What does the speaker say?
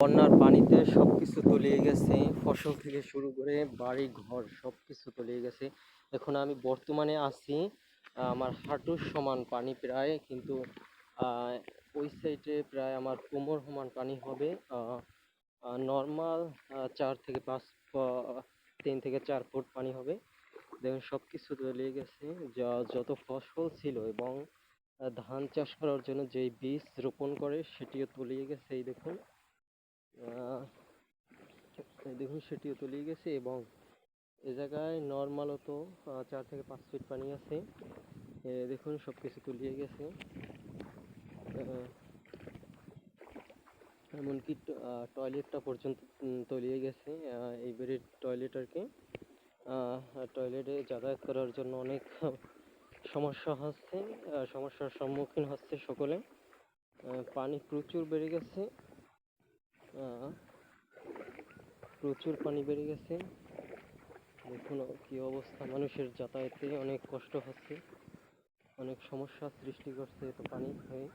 বন্যার পানিতে সবকিছু তলিয়ে গেছে। ফসল থেকে শুরু করে বাড়ি ঘর সবকিছু তলিয়ে গেছে। এখন আমি বর্তমানে আছি আমার হাঁটুর সমান পানি প্রায়, কিন্তু ওই সাইডে প্রায় আমার কোমর সমান পানি হবে। নর্মাল 4 থেকে 5 3 থেকে 4 ফুট পানি হবে। দেখুন সবকিছু তলিয়ে গেছে। যত ফসল ছিল এবং ধান চাষ করার জন্য যেই বীজ রোপণ করে সেটিও তলিয়ে গেছে। এই দেখুন সেটিও তলিয়ে গেছে এবং এ জায়গায় নর্মালত 4 থেকে 5 ফিট পানি আছে। দেখুন সবকিছু তলিয়ে গেছে। আহ, এমনকি টয়লেটটা পর্যন্ত তলিয়ে গেছে। এই বাড়ির টয়লেট আর কি। টয়লেটে যাতায়াত করার জন্য অনেক সমস্যা হচ্ছে, সমস্যার সম্মুখীন হচ্ছে সকলে। পানি প্রচুর বেড়ে গেছে। আহ, প্রচুর পানি বেড়ে গেছে। দেখুন কি অবস্থা, মানুষের যাতায়াতে অনেক কষ্ট হচ্ছে, অনেক সমস্যার সৃষ্টি করছে এত পানি হয়ে।